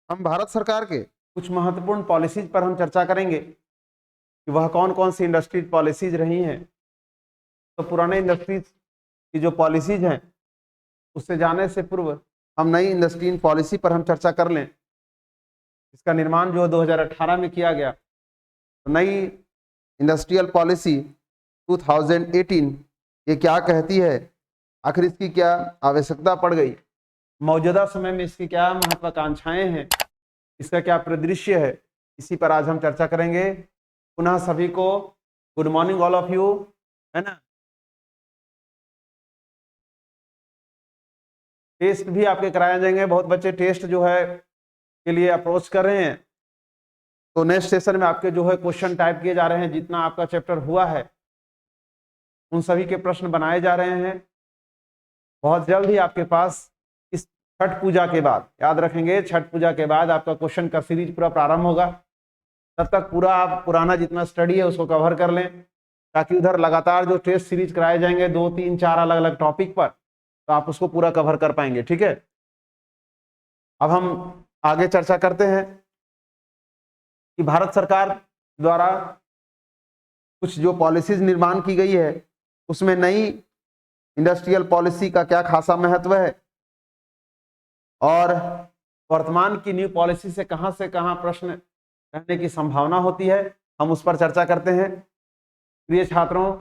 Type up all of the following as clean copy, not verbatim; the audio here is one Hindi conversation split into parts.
हम भारत सरकार के कुछ महत्वपूर्ण पॉलिसीज पर हम चर्चा करेंगे कि वह कौन कौन सी इंडस्ट्रीज पॉलिसीज रही हैं। तो पुराने इंडस्ट्रीज की जो पॉलिसीज हैं उससे जाने से पूर्व हम नई इंडस्ट्री पॉलिसी पर हम चर्चा कर लें। इसका निर्माण जो 2018 में किया गया। तो नई इंडस्ट्रियल पॉलिसी 2018 ये क्या कहती है, आखिर इसकी क्या आवश्यकता पड़ गई, मौजूदा समय में इसकी क्या महत्वाकांक्षाएं हैं, इसका क्या परिदृश्य है, इसी पर आज हम चर्चा करेंगे। पुनः सभी को good morning all of you, है ना। टेस्ट भी आपके कराए जाएंगे, बहुत बच्चे टेस्ट जो है के लिए अप्रोच कर रहे हैं। तो नेक्स्ट सेशन में आपके जो है क्वेश्चन टाइप किए जा रहे हैं, जितना आपका चैप्टर हुआ है उन सभी के प्रश्न बनाए जा रहे हैं। बहुत जल्द ही आपके पास इस छठ पूजा के बाद, याद रखेंगे छठ पूजा के बाद आपका क्वेश्चन का सीरीज पूरा प्रारंभ होगा। तब तक पूरा आप पुराना जितना स्टडी है उसको कवर कर लें, ताकि उधर लगातार जो टेस्ट सीरीज कराए जाएंगे 2, 3, 4 अलग अलग टॉपिक पर, तो आप उसको पूरा कवर कर पाएंगे। ठीक है, अब हम आगे चर्चा करते हैं कि भारत सरकार द्वारा कुछ जो पॉलिसीज निर्माण की गई है उसमें नई इंडस्ट्रियल पॉलिसी का क्या खासा महत्व है, और वर्तमान की न्यू पॉलिसी से कहां प्रश्न रहने की संभावना होती है, हम उस पर चर्चा करते हैं। प्रिय छात्रों,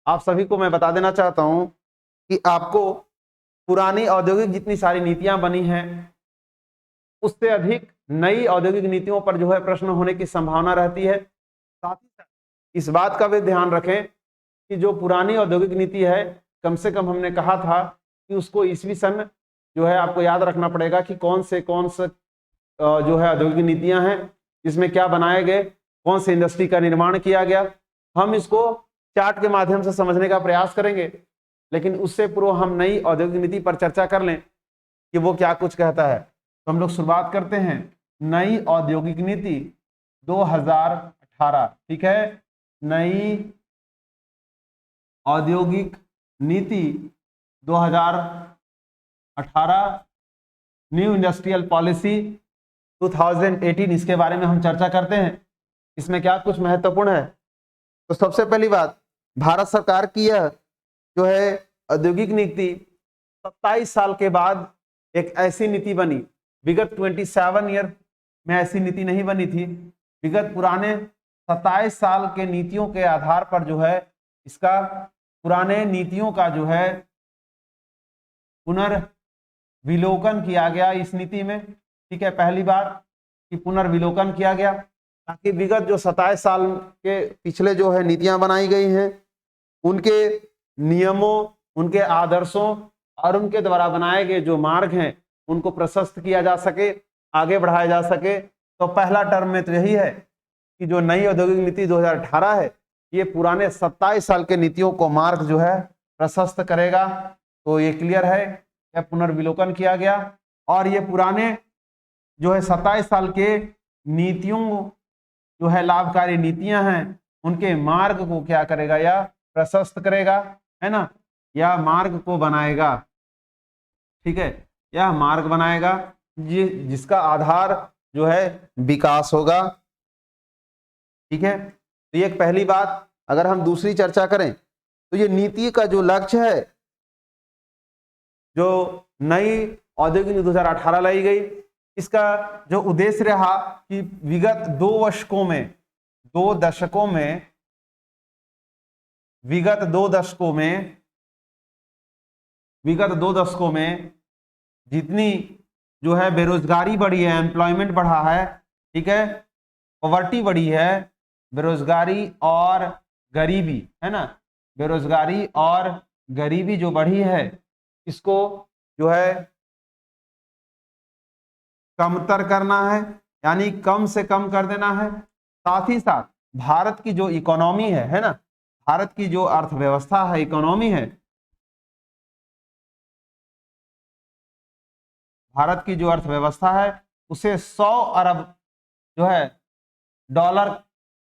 आप सभी को मैं बता देना चाहता हूं कि आपको पुरानी औद्योगिक जितनी सारी नीतियां बनी हैं उससे अधिक नई औद्योगिक नीतियों पर जो है प्रश्न होने की संभावना रहती है। साथ ही साथ इस बात का भी ध्यान रखें कि जो पुरानी औद्योगिक नीति है, कम से कम हमने कहा था कि उसको ईस्वी सन जो है आपको याद रखना पड़ेगा कि कौन से जो है औद्योगिक नीतियां हैं, इसमें क्या बनाए गए, कौन से इंडस्ट्री का निर्माण किया गया। हम इसको चार्ट के माध्यम से समझने का प्रयास करेंगे, लेकिन उससे पूर्व हम नई औद्योगिक नीति पर चर्चा कर लें कि वो क्या कुछ कहता है। तो हम लोग शुरुआत करते हैं नई औद्योगिक नीति 2018। ठीक है, नई औद्योगिक नीति 2018, न्यू इंडस्ट्रियल पॉलिसी 2018, इसके बारे में हम चर्चा करते हैं। इसमें क्या कुछ महत्वपूर्ण है। तो सबसे पहली बात, भारत सरकार की यह जो है औद्योगिक नीति 27 साल के बाद एक ऐसी नीति बनी। विगत 27 ईयर में ऐसी नीति नहीं बनी थी। विगत पुराने 27 साल के नीतियों के आधार पर जो है इसका पुराने नीतियों का जो है पुनर्विलोकन किया गया इस नीति में। ठीक है, पहली बात कि पुनर्विलोकन किया गया, ताकि विगत जो 27 साल के पिछले जो है नीतियां बनाई गई हैं उनके नियमों, उनके आदर्शों और उनके द्वारा बनाए गए जो मार्ग हैं उनको प्रशस्त किया जा सके, आगे बढ़ाया जा सके। तो पहला टर्म में तो यही है कि जो नई औद्योगिक नीति 2018 है ये पुराने 27 साल के नीतियों को मार्ग जो है प्रशस्त करेगा। तो ये क्लियर है, यह पुनर्विलोकन किया गया और ये पुराने जो है 27 साल के नीतियों जो है लाभकारी नीतियां हैं उनके मार्ग को क्या करेगा, या प्रशस्त करेगा, है ना, या मार्ग को बनाएगा। ठीक है, यह मार्ग बनाएगा जिसका आधार जो है विकास होगा। ठीक है, तो ये एक पहली बात। अगर हम दूसरी चर्चा करें तो ये नीति का जो लक्ष्य है, जो नई औद्योगिक नीति 2018 लाई गई, इसका जो उद्देश्य रहा कि विगत 2 दशकों में, 2 दशकों में, विगत 2 दशकों में जितनी जो है बेरोजगारी बढ़ी है, एम्प्लॉयमेंट बढ़ा है, ठीक है, पॉवर्टी बढ़ी है, बेरोजगारी और गरीबी, है ना, बेरोजगारी और गरीबी जो बढ़ी है इसको जो है कमतर करना है, यानी कम से कम कर देना है। साथ ही साथ भारत की जो इकोनॉमी है ना, भारत की जो अर्थव्यवस्था है, इकोनॉमी है, भारत की जो अर्थव्यवस्था है उसे 100 अरब जो है डॉलर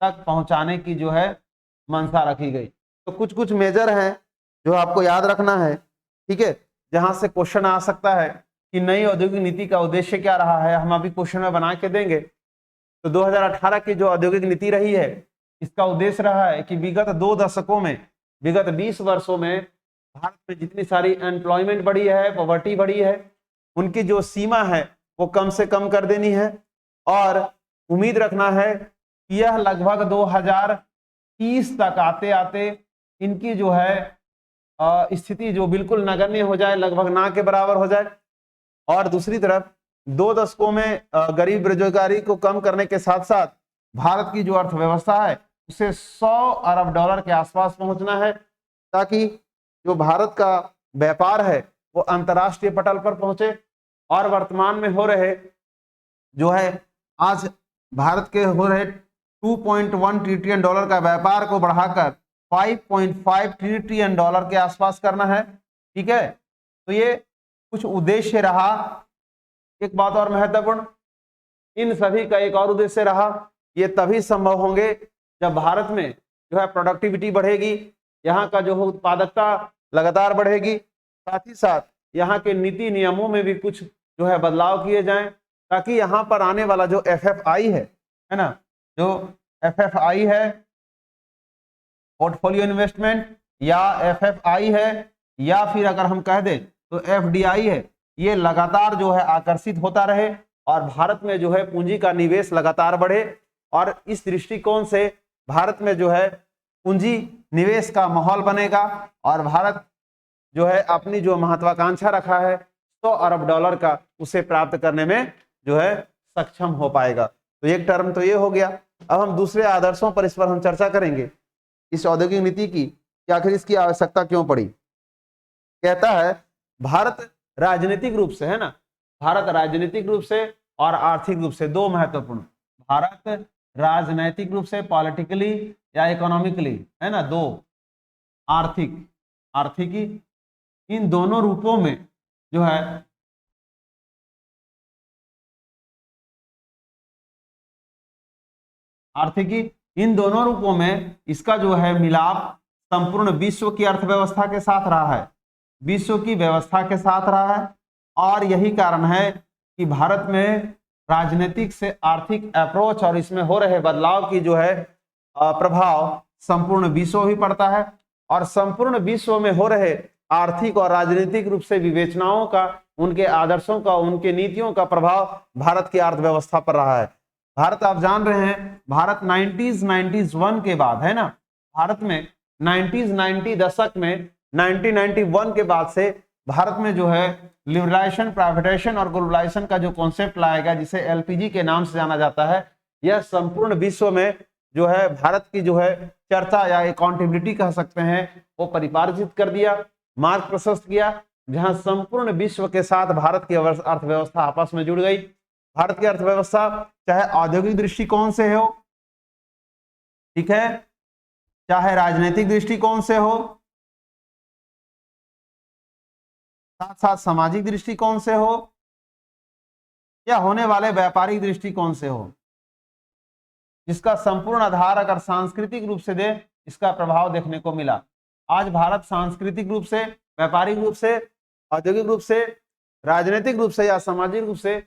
तक पहुंचाने की जो है मंशा रखी गई। तो कुछ कुछ मेजर हैं जो आपको याद रखना है। ठीक है, जहां से क्वेश्चन आ सकता है कि नई औद्योगिक नीति का उद्देश्य क्या रहा है, हम अभी क्वेश्चन में बना के देंगे। तो 2018 की जो औद्योगिक नीति रही है, इसका उद्देश्य रहा है कि विगत 2 दशकों में, विगत 20 वर्षों में भारत में जितनी सारी एम्प्लॉयमेंट बढ़ी है, पॉवर्टी बढ़ी है, उनकी जो सीमा है वो कम से कम कर देनी है। और उम्मीद रखना है कि यह लगभग 2030 तक आते आते इनकी जो है स्थिति जो बिल्कुल नगण्य हो जाए, लगभग ना के बराबर हो जाए। और दूसरी तरफ 2 दशकों में गरीब बेरोजगारी को कम करने के साथ साथ भारत की जो अर्थव्यवस्था है उसे 100 अरब डॉलर के आसपास पहुंचना है, ताकि जो भारत का व्यापार है वो अंतर्राष्ट्रीय पटल पर पहुंचे। और वर्तमान में हो रहे जो है आज भारत के हो रहे 2.1 ट्रिलियन डॉलर का व्यापार को बढ़ाकर 5.5 ट्रिलियन डॉलर के आसपास करना है। ठीक है, तो ये कुछ उद्देश्य रहा। एक बात और महत्वपूर्ण, इन सभी का एक और उद्देश्य रहा, ये तभी संभव होंगे जब भारत में जो है प्रोडक्टिविटी बढ़ेगी, यहाँ का जो है उत्पादकता लगातार बढ़ेगी, साथ ही साथ यहाँ के नीति नियमों में भी कुछ जो है बदलाव किए जाएं, ताकि यहाँ पर आने वाला जो FFI है ना, जो FFI है पोर्टफोलियो इन्वेस्टमेंट, या FFI है, या फिर अगर हम कह दें तो FDI है, ये लगातार जो है आकर्षित होता रहे और भारत में जो है पूंजी का निवेश लगातार बढ़े। और इस दृष्टिकोण से भारत में जो है पूंजी निवेश का माहौल बनेगा और भारत जो है अपनी जो महत्वाकांक्षा रखा है 100 अरब डॉलर का, उसे प्राप्त करने में जो है सक्षम हो पाएगा। तो एक टर्म तो ये हो गया। अब हम दूसरे आदर्शों पर इस पर हम चर्चा करेंगे, इस औद्योगिक नीति की कि आखिर इसकी आवश्यकता क्यों पड़ी। कहता है भारत राजनीतिक रूप से, है ना, भारत राजनीतिक रूप से और आर्थिक रूप से, दो महत्वपूर्ण, भारत राजनैतिक रूप से पॉलिटिकली या इकोनॉमिकली, है ना, दो, आर्थिकी, इन दोनों रूपों में जो है आर्थिकी, इन दोनों रूपों में इसका जो है मिलाप संपूर्ण विश्व की अर्थव्यवस्था के साथ रहा है, विश्व की व्यवस्था के साथ रहा है। और यही कारण है कि भारत में राजनीतिक से आर्थिक अप्रोच और इसमें हो रहे बदलाव की जो है प्रभाव संपूर्ण विश्व भी पड़ता है। और संपूर्ण विश्व में हो रहे आर्थिक और राजनीतिक रूप से विवेचनाओं का, उनके आदर्शों का, उनके नीतियों का प्रभाव भारत की अर्थव्यवस्था पर रहा है। भारत, आप जान रहे हैं, भारत 1991 के बाद, है ना, भारत में 1990 दशक में 1991 के बाद से भारत में जो है लिबरलाइजेशन, प्राइवेटाइजेशन और ग्लोबलाइजेशन का जो कॉन्सेप्ट लाया गया, जिसे LPG के नाम से जाना जाता है, यह संपूर्ण विश्व में जो है भारत की जो है चर्चा या अकाउंटेबिलिटी कह सकते हैं, वो परिपार्जित कर दिया, मार्ग प्रशस्त किया, जहां संपूर्ण विश्व के साथ भारत की अर्थव्यवस्था आपस में जुड़ गई। भारत की अर्थव्यवस्था चाहे औद्योगिक दृष्टिकोण से हो, ठीक है, चाहे राजनीतिक दृष्टिकोण से हो, साथ साथ सामाजिक दृष्टिकोण से हो, या होने वाले व्यापारिक दृष्टिकोण से हो, जिसका संपूर्ण आधार अगर सांस्कृतिक रूप से दे, इसका प्रभाव देखने को मिला। आज भारत सांस्कृतिक रूप से, व्यापारिक रूप से, औद्योगिक रूप से, राजनीतिक रूप से या सामाजिक रूप से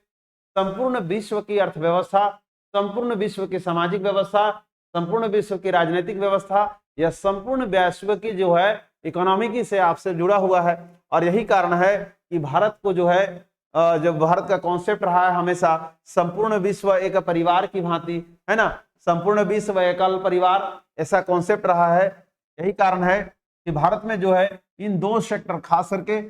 संपूर्ण विश्व की अर्थव्यवस्था, संपूर्ण विश्व की सामाजिक व्यवस्था, संपूर्ण विश्व की राजनीतिक व्यवस्था, यह संपूर्ण विश्व की जो है इकोनॉमिक से आपसे जुड़ा हुआ है। और यही कारण है कि भारत को जो है जब भारत का कॉन्सेप्ट रहा है हमेशा संपूर्ण विश्व एक परिवार की भांति, है ना, संपूर्ण विश्व एकल परिवार, ऐसा कॉन्सेप्ट रहा है। यही कारण है कि भारत में जो है इन दो सेक्टर, खास करके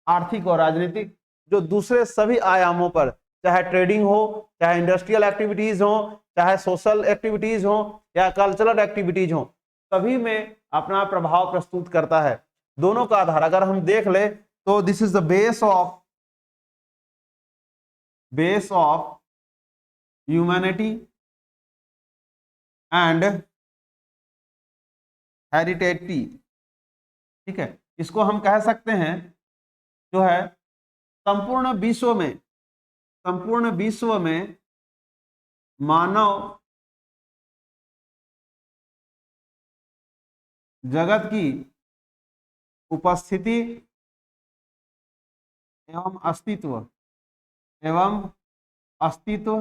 आर्थिक और राजनीतिक, जो दूसरे सभी आयामों पर, चाहे ट्रेडिंग हो, चाहे इंडस्ट्रियल एक्टिविटीज हो, चाहे सोशल एक्टिविटीज हो या कल्चरल एक्टिविटीज हो, सभी में अपना प्रभाव प्रस्तुत करता है। दोनों का आधार अगर हम देख ले तो this is the base of humanity and heredity, ठीक है, इसको हम कह सकते हैं जो है संपूर्ण विश्व में मानव जगत की उपस्थिति एवं अस्तित्व एवं अस्तित्व,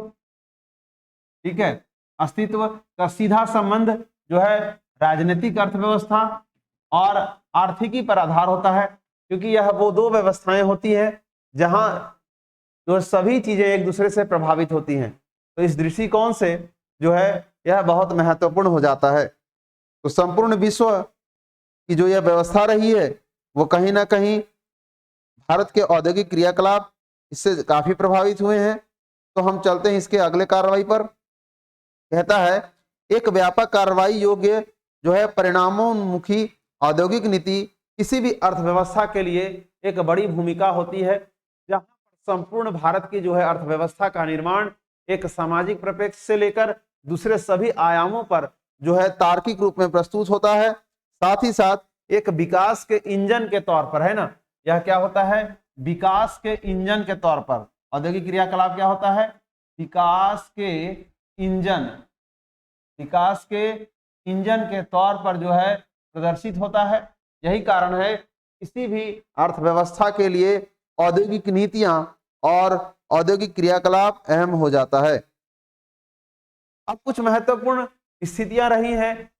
ठीक है, अस्तित्व का सीधा संबंध जो है राजनीतिक अर्थव्यवस्था और आर्थिकी पर आधार होता है, क्योंकि यह वो दो व्यवस्थाएं होती हैं जहां जो सभी चीजें एक दूसरे से प्रभावित होती हैं। तो इस दृष्टिकोण से जो है यह बहुत महत्वपूर्ण हो जाता है। तो संपूर्ण विश्व की जो यह व्यवस्था रही है वो कहीं ना कहीं भारत के औद्योगिक क्रियाकलाप इससे काफी प्रभावित हुए हैं। तो हम चलते हैं इसके अगले कार्रवाई पर। कहता है एक व्यापक कार्रवाई योग्य जो है परिणामोन्मुखी औद्योगिक नीति किसी भी अर्थव्यवस्था के लिए एक बड़ी भूमिका होती है, जहां संपूर्ण भारत की जो है अर्थव्यवस्था का निर्माण एक सामाजिक परिप्रेक्ष्य से लेकर दूसरे सभी आयामों पर जो है तार्किक रूप में प्रस्तुत होता है। साथ ही साथ एक विकास के इंजन के तौर पर, है ना, यह क्या होता है, विकास के इंजन के तौर पर औद्योगिक क्रियाकलाप क्या होता है, विकास के इंजन, विकास के इंजन के तौर पर जो है प्रदर्शित होता है। यही कारण है किसी भी अर्थव्यवस्था के लिए औद्योगिक नीतियां और औद्योगिक क्रियाकलाप अहम हो जाता है। अब कुछ महत्वपूर्ण स्थितियां रही हैं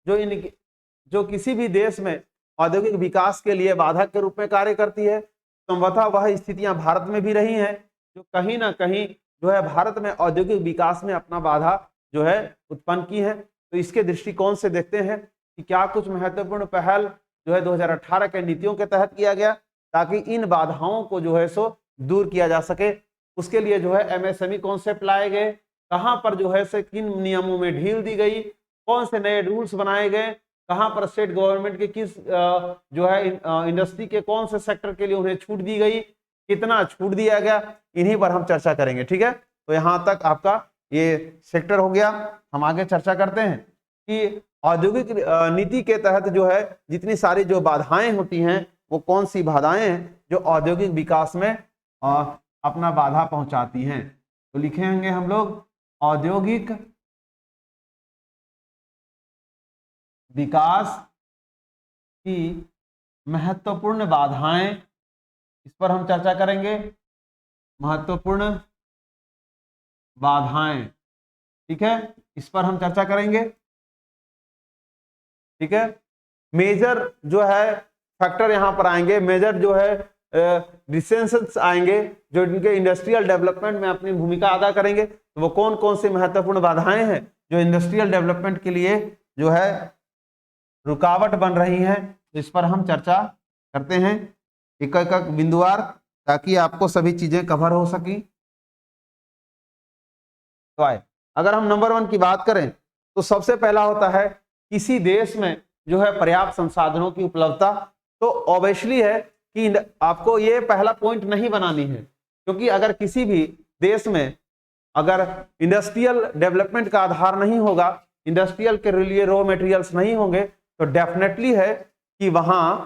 जो किसी भी देश में औद्योगिक विकास के लिए बाधक के रूप में कार्य करती है। संभवतः वह स्थितियां भारत में भी रही हैं जो कहीं ना कहीं जो है भारत में औद्योगिक विकास में अपना बाधा जो है उत्पन्न की है। तो इसके दृष्टिकोण से देखते हैं कि क्या कुछ महत्वपूर्ण पहल जो है 2018 के नीतियों के तहत किया गया ताकि इन बाधाओं को जो है सो दूर किया जा सके। उसके लिए जो है एमएसएमई कॉन्सेप्ट लाए गए, कहां पर जो है से किन नियमों में ढील दी गई, कौन से नए रूल्स बनाए गए, कहां पर स्टेट गवर्नमेंट के किस जो है इंडस्ट्री के कौन से सेक्टर के लिए उन्हें छूट दी गई, कितना छूट दिया गया, इन्हीं पर हम चर्चा करेंगे। ठीक है, तो यहां तक आपका ये सेक्टर हो गया। हम आगे चर्चा करते हैं कि औद्योगिक नीति के तहत जो है जितनी सारी जो बाधाएं होती हैं वो कौन सी बाधाएं हैं जो औद्योगिक विकास में अपना बाधा पहुंचाती हैं। तो लिखेंगे हम लोग औद्योगिक विकास की महत्वपूर्ण बाधाएं, इस पर हम चर्चा करेंगे। महत्वपूर्ण बाधाएं, ठीक है, इस पर हम चर्चा करेंगे। ठीक है, मेजर जो है फैक्टर यहां पर आएंगे, मेजर जो है डिस्टेंसेस आएंगे जो इनके इंडस्ट्रियल डेवलपमेंट में अपनी भूमिका अदा करेंगे। तो वो कौन कौन सी महत्वपूर्ण बाधाएं हैं जो इंडस्ट्रियल डेवलपमेंट के लिए जो है रुकावट बन रही हैं, तो इस पर हम चर्चा करते हैं एक एक बिंदुवार, ताकि आपको सभी चीजें कवर हो सकी। तो आए अगर हम नंबर 1 की बात करें तो सबसे पहला होता है किसी देश में जो है पर्याप्त संसाधनों की उपलब्धता। तो ऑब्वियसली है कि आपको ये पहला पॉइंट नहीं बनानी है, क्योंकि अगर किसी भी देश में अगर इंडस्ट्रियल डेवलपमेंट का आधार नहीं होगा, इंडस्ट्रियल के लिए रॉ मटेरियल्स नहीं होंगे, तो डेफिनेटली है कि वहां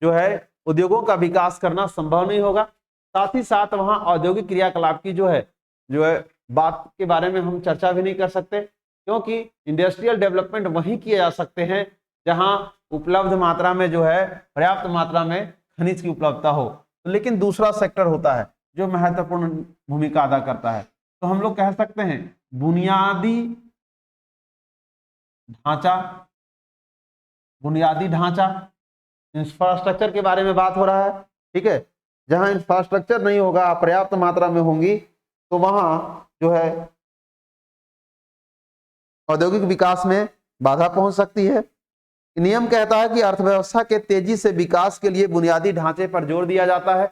जो है उद्योगों का विकास करना संभव नहीं होगा। साथ ही साथ वहां औद्योगिक क्रियाकलाप की जो है बात के बारे में हम चर्चा भी नहीं कर सकते, क्योंकि इंडस्ट्रियल डेवलपमेंट वहीं किए जा सकते हैं जहां उपलब्ध मात्रा में जो है पर्याप्त मात्रा में खनिज की उपलब्धता हो। लेकिन दूसरा सेक्टर होता है जो महत्वपूर्ण भूमिका अदा करता है, तो हम लोग कह सकते हैं बुनियादी ढांचा। बुनियादी ढांचा, इंफ्रास्ट्रक्चर के बारे में बात हो रहा है। ठीक है, जहां इंफ्रास्ट्रक्चर नहीं होगा, पर्याप्त मात्रा में होंगी, तो वहां जो है औद्योगिक विकास में बाधा पहुंच सकती है। नियम कहता है कि अर्थव्यवस्था के तेजी से विकास के लिए बुनियादी ढांचे पर जोर दिया जाता है,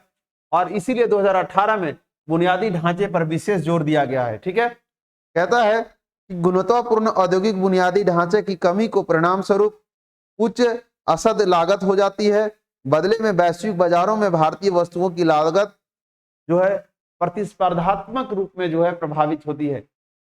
और इसीलिए 2018 में बुनियादी ढांचे पर विशेष जोर दिया गया है। ठीक है, कहता है कि गुणवत्तापूर्ण औद्योगिक बुनियादी ढांचे की कमी को परिणाम स्वरूप उच्च असद लागत हो जाती है। बदले में वैश्विक बाजारों में भारतीय वस्तुओं की लागत जो है प्रतिस्पर्धात्मक रूप में जो है प्रभावित होती है।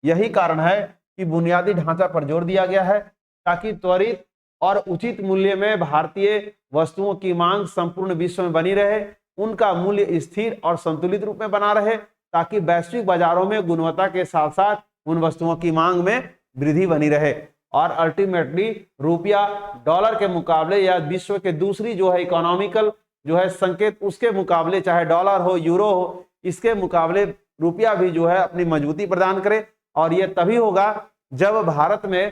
यही कारण है कि बुनियादी ढांचा पर जोर दिया गया है, ताकि त्वरित और उचित मूल्य में भारतीय वस्तुओं की मांग संपूर्ण विश्व में बनी रहे, उनका मूल्य स्थिर और संतुलित रूप में बना रहे, ताकि वैश्विक बाजारों में गुणवत्ता के साथ साथ उन वस्तुओं की मांग में वृद्धि बनी रहे, और अल्टीमेटली रुपया डॉलर के मुकाबले या विश्व के दूसरी जो है इकोनॉमिकल जो है संकेत उसके मुकाबले, चाहे डॉलर हो यूरो हो, इसके मुकाबले रुपया भी जो है अपनी मजबूती प्रदान करे। और ये तभी होगा जब भारत में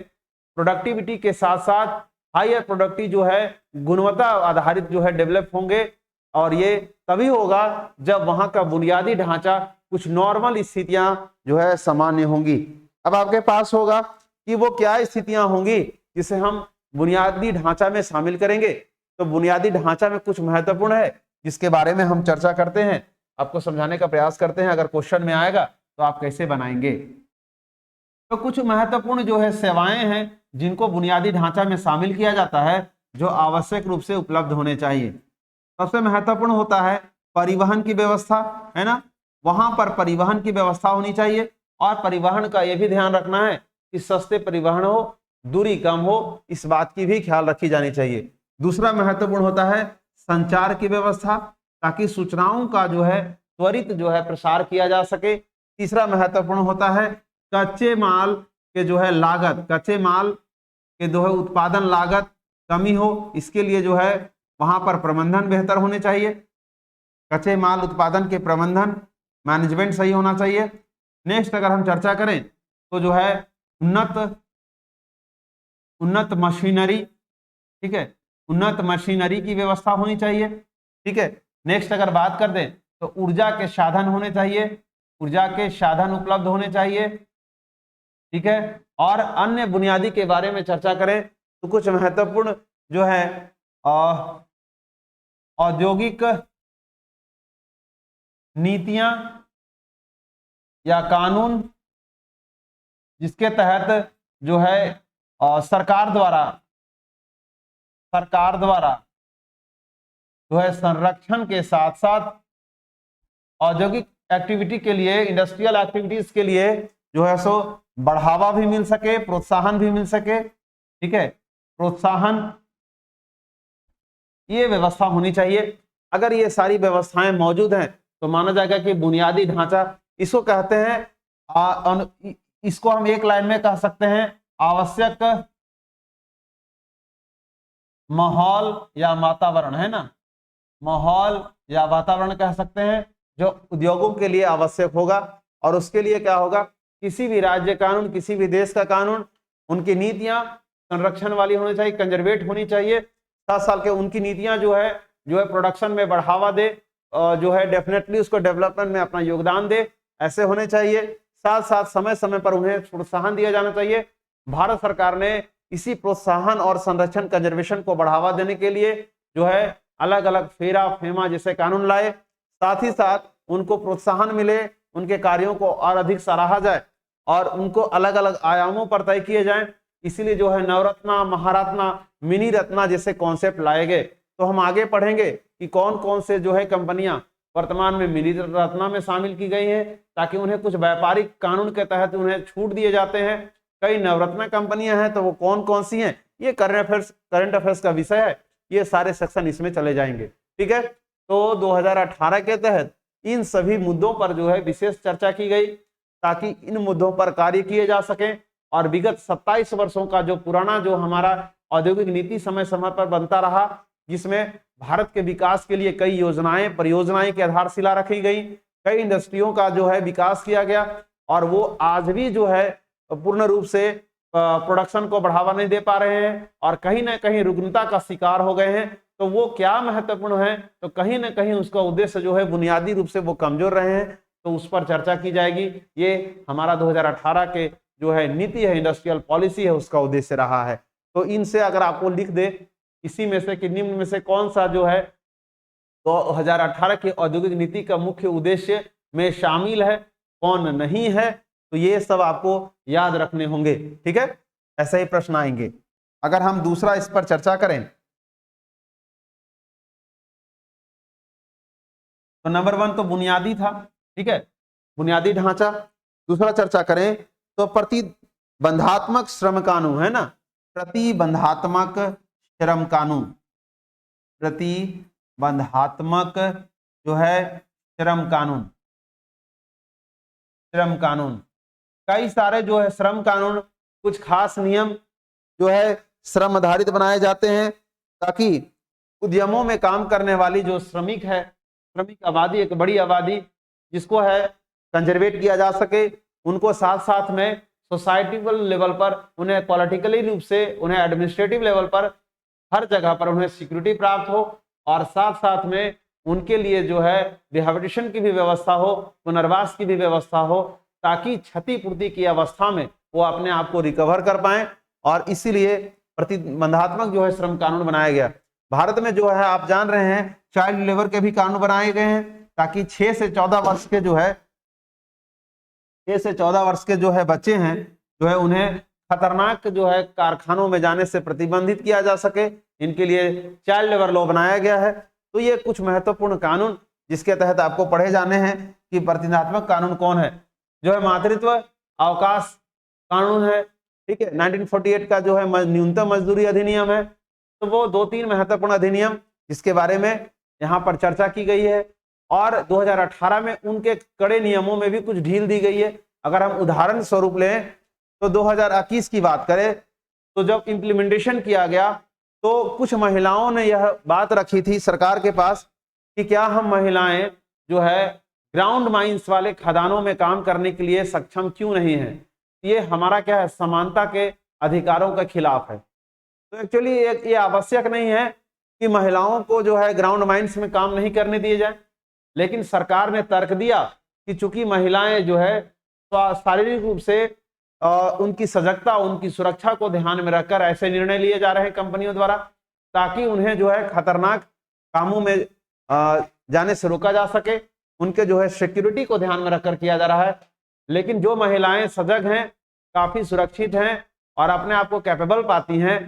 प्रोडक्टिविटी के साथ साथ हायर प्रोडक्टिव जो है गुणवत्ता आधारित जो है डेवलप होंगे। और ये तभी होगा जब वहां का बुनियादी ढांचा कुछ नॉर्मल स्थितियां जो है सामान्य होंगी। अब आपके पास होगा कि वो क्या स्थितियां होंगी जिसे हम बुनियादी ढांचा में शामिल करेंगे। तो बुनियादी ढांचा में कुछ महत्वपूर्ण है जिसके बारे में हम चर्चा करते हैं, आपको समझाने का प्रयास करते हैं। अगर क्वेश्चन में आएगा तो आप कैसे बनाएंगे। तो कुछ महत्वपूर्ण जो है सेवाएं हैं जिनको बुनियादी ढांचा में शामिल किया जाता है, जो आवश्यक रूप से उपलब्ध होने चाहिए। सबसे महत्वपूर्ण होता है परिवहन की व्यवस्था, है ना। वहां पर परिवहन की व्यवस्था होनी चाहिए और परिवहन का यह भी ध्यान रखना है कि सस्ते परिवहन हो, दूरी कम हो, इस बात की भी ख्याल रखी जानी चाहिए। दूसरा महत्वपूर्ण होता है संचार की व्यवस्था, ताकि सूचनाओं का जो है त्वरित जो है प्रसार किया जा सके। तीसरा महत्वपूर्ण होता है कच्चे माल के जो है लागत, कच्चे माल के जो है उत्पादन लागत कमी हो, इसके लिए जो है वहां पर प्रबंधन बेहतर होने चाहिए। कच्चे माल उत्पादन के प्रबंधन मैनेजमेंट सही होना चाहिए। नेक्स्ट अगर हम चर्चा करें तो जो है उन्नत मशीनरी, ठीक है, उन्नत मशीनरी की व्यवस्था होनी चाहिए। ठीक है। नेक्स्ट अगर बात कर दें तो ऊर्जा के साधन होने चाहिए, ऊर्जा के साधन उपलब्ध होने चाहिए। ठीक है। और अन्य बुनियादी के बारे में चर्चा करें तो कुछ महत्वपूर्ण जो है औद्योगिक नीतियां या कानून जिसके तहत जो है सरकार द्वारा जो है संरक्षण के साथ साथ औद्योगिक एक्टिविटी के लिए, इंडस्ट्रियल एक्टिविटीज के लिए जो है सो बढ़ावा भी मिल सके, प्रोत्साहन भी मिल सके। ठीक है, प्रोत्साहन, ये व्यवस्था होनी चाहिए। अगर ये सारी व्यवस्थाएं मौजूद हैं तो माना जाएगा कि बुनियादी ढांचा, इसको कहते हैं इसको हम एक लाइन में कह सकते हैं आवश्यक माहौल या वातावरण, है ना, माहौल या वातावरण कह सकते हैं जो उद्योगों के लिए आवश्यक होगा। और उसके लिए क्या होगा, किसी भी राज्य कानून, किसी भी देश का कानून, उनकी नीतियां संरक्षण वाली होनी चाहिए, कंजर्वेट होनी चाहिए। 7 साल के उनकी नीतियां जो है प्रोडक्शन में बढ़ावा दे, जो है डेफिनेटली उसको डेवलपमेंट में अपना योगदान दे, ऐसे होने चाहिए। साथ साथ समय समय पर उन्हें प्रोत्साहन दिया जाना चाहिए। भारत सरकार ने इसी प्रोत्साहन और संरक्षण कंजर्वेशन को बढ़ावा देने के लिए जो है अलग अलग फेरा फेमा जैसे कानून लाए। साथ ही साथ उनको प्रोत्साहन मिले, उनके कार्यों को और अधिक सराहा जाए और उनको अलग अलग आयामों पर तय किए जाएं। इसीलिए जो है नवरत्ना, महारत्ना, मिनी रत्ना जैसे कॉन्सेप्ट लाए गए। तो हम आगे पढ़ेंगे कि कौन कौन से जो है कंपनियां वर्तमान में मिनी रत्ना में शामिल की गई हैं, ताकि उन्हें कुछ व्यापारिक कानून के तहत उन्हें छूट दिए जाते हैं। कई नवरत्ना कंपनियां हैं, तो वो कौन कौन सी हैं, ये करंट अफेयर्स का विषय है, ये सारे सेक्शन इसमें चले जाएंगे। ठीक है। तो 2018 के तहत इन सभी मुद्दों पर जो है विशेष चर्चा की गई, ताकि इन मुद्दों पर कार्य किए जा सके। और विगत 27 वर्षों का जो पुराना जो हमारा औद्योगिक नीति समय समय पर बनता रहा, जिसमें भारत के विकास के लिए कई योजनाएं, परियोजनाएं की आधारशिला रखी गई, कई इंडस्ट्रियों का जो है विकास किया गया, और वो आज भी जो है पूर्ण रूप से प्रोडक्शन को बढ़ावा नहीं दे पा रहे हैं और कहीं ना कहीं रुग्णता का शिकार हो गए हैं। तो वो क्या महत्वपूर्ण है, तो कहीं ना कहीं उसका उद्देश्य जो है बुनियादी रूप से वो कमजोर रहे हैं, तो उस पर चर्चा की जाएगी। ये हमारा 2018 के जो है नीति है, इंडस्ट्रियल पॉलिसी है, उसका उद्देश्य रहा है। तो इनसे अगर आपको लिख दे इसी में से कि निम्न में से कौन सा जो है 2018 की औद्योगिक नीति का मुख्य उद्देश्य में शामिल है, कौन नहीं है, तो ये सब आपको याद रखने होंगे। ठीक है, ऐसे ही प्रश्न आएंगे। अगर हम दूसरा इस पर चर्चा करें तो नंबर 1 तो बुनियादी था। ठीक है, बुनियादी ढांचा। दूसरा चर्चा करें तो प्रतिबंधात्मक श्रम कानून, है ना, प्रतिबंधात्मक श्रम कानून, प्रतिबंधात्मक जो है श्रम कानून, श्रम कानून, कई सारे जो है श्रम कानून, कुछ खास नियम जो है श्रम आधारित बनाए जाते हैं, ताकि उद्यमों में काम करने वाली जो श्रमिक है, श्रमिक आबादी, एक बड़ी आबादी जिसको है कंजर्वेट किया जा सके, उनको साथ साथ में सोसाइटिकल लेवल पर, उन्हें पॉलिटिकली रूप से, उन्हें एडमिनिस्ट्रेटिव लेवल पर, हर जगह पर उन्हें सिक्योरिटी प्राप्त हो, और साथ साथ में उनके लिए जो है रिहेबिलिटेशन की भी व्यवस्था हो, पुनर्वास की भी व्यवस्था हो, ताकि क्षतिपूर्ति की अवस्था में वो अपने आप को रिकवर कर पाए। और इसीलिए प्रतिबंधात्मक जो है श्रम कानून बनाया गया। भारत में जो है आप जान रहे हैं चाइल्ड लेबर के भी कानून बनाए गए हैं, ताकि 6 से 14 वर्ष के जो है 6 से 14 वर्ष के जो है बच्चे हैं जो है उन्हें खतरनाक जो है कारखानों में जाने से प्रतिबंधित किया जा सके। इनके लिए चाइल्ड लेबर लॉ बनाया गया है। तो ये कुछ महत्वपूर्ण कानून जिसके तहत आपको पढ़े जाने हैं कि प्रतिबंधात्मक कानून कौन है। जो है मातृत्व अवकाश कानून है, ठीक है। 1948 का जो है न्यूनतम मजदूरी अधिनियम है। तो वो 2-3 महत्वपूर्ण अधिनियम जिसके बारे में यहाँ पर चर्चा की गई है। और 2018 में उनके कड़े नियमों में भी कुछ ढील दी गई है। अगर हम उदाहरण स्वरूप लें तो 2021 की बात करें तो जब इम्प्लीमेंटेशन किया गया तो कुछ महिलाओं ने यह बात रखी थी सरकार के पास कि क्या हम महिलाएं जो है ग्राउंड माइंस वाले खदानों में काम करने के लिए सक्षम क्यों नहीं है। ये हमारा क्या है, समानता के अधिकारों के खिलाफ है। तो एक्चुअली ये आवश्यक नहीं है कि महिलाओं को जो है ग्राउंड माइंस में काम नहीं करने दिए जाए, लेकिन सरकार ने तर्क दिया कि चूंकि महिलाएं जो है शारीरिक रूप से उनकी सजगता, उनकी सुरक्षा को ध्यान में रखकर ऐसे निर्णय लिए जा रहे हैं कंपनियों द्वारा, ताकि उन्हें जो है खतरनाक कामों में जाने से रोका जा सके, उनके जो है सिक्योरिटी को ध्यान में रखकर किया जा रहा है। लेकिन जो महिलाएं सजग हैं, काफी सुरक्षित हैं और अपने आप को कैपेबल पाती हैं,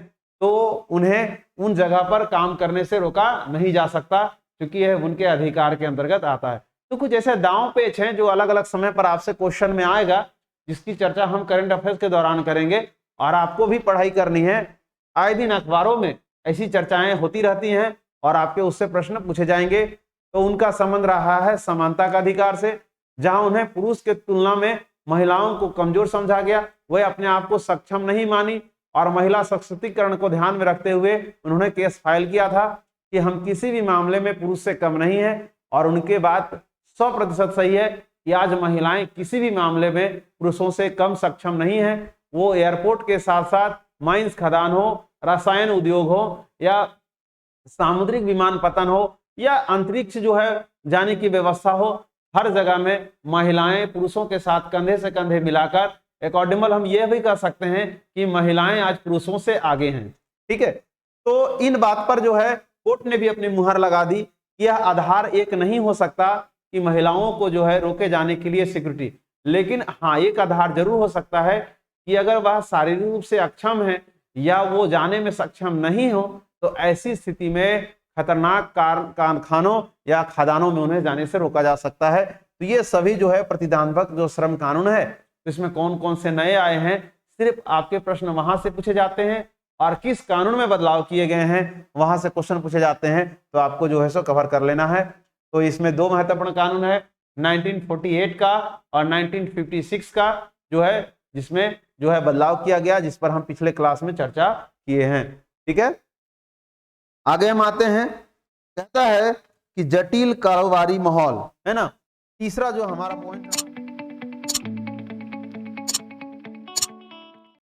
तो उन्हें उन जगह पर काम करने से रोका नहीं जा सकता, क्योंकि यह उनके अधिकार के अंतर्गत आता है। तो कुछ ऐसे दांव पेच हैं जो अलग अलग समय पर आपसे क्वेश्चन में आएगा, जिसकी चर्चा हम करंट अफेयर्स के दौरान करेंगे। और आपको भी पढ़ाई करनी है, आए दिन अखबारों में ऐसी चर्चाएं होती रहती हैं और आपके उससे प्रश्न पूछे जाएंगे। तो उनका संबंध रहा है समानता का अधिकार से, जहां उन्हें पुरुष के तुलना में महिलाओं को कमजोर समझा गया, वह अपने आप को सक्षम नहीं मानी और महिला सशक्तिकरण को ध्यान में रखते हुए उन्होंने केस फाइल किया था कि हम किसी भी मामले में पुरुष से कम नहीं है। और उनके बात 100% सही है कि आज महिलाएं किसी भी मामले में पुरुषों से कम सक्षम नहीं है। वो एयरपोर्ट के साथ साथ माइंस खदान हो, रसायन उद्योग हो, या सामुद्रिक विमान पतन हो, या अंतरिक्ष जो है जाने की व्यवस्था हो, हर जगह में महिलाएं पुरुषों के साथ कंधे से कंधे मिलाकर, अकॉर्डिंगल हम ये भी कह सकते हैं कि महिलाएं आज पुरुषों से आगे हैं। ठीक है, तो इन बात पर जो है कोर्ट ने भी अपनी मुहर लगा दी कि यह आधार एक नहीं हो सकता कि महिलाओं को जो है रोके जाने के लिए सिक्योरिटी। लेकिन हाँ, एक आधार जरूर हो सकता है कि अगर वह शारीरिक रूप से अक्षम है या वो जाने में सक्षम नहीं हो, तो ऐसी स्थिति में खतरनाक कारखानों या खदानों में उन्हें जाने से रोका जा सकता है। तो ये सभी जो है प्रतिबंधात्मक जो श्रम कानून है, तो इसमें कौन कौन से नए आए हैं, सिर्फ आपके प्रश्न वहां से पूछे जाते हैं, और किस कानून में बदलाव किए गए हैं वहां से क्वेश्चन पूछे जाते हैं। तो आपको जो है सो कवर कर लेना है। तो इसमें 2 महत्वपूर्ण कानून है, 1948 का और 1956 का जो है, जिसमें जो है बदलाव किया गया, जिस पर हम पिछले क्लास में चर्चा किए हैं। ठीक है, आगे हम आते हैं। कहता है कि जटिल कारोबारी माहौल, है ना। तीसरा जो हमारा पॉइंट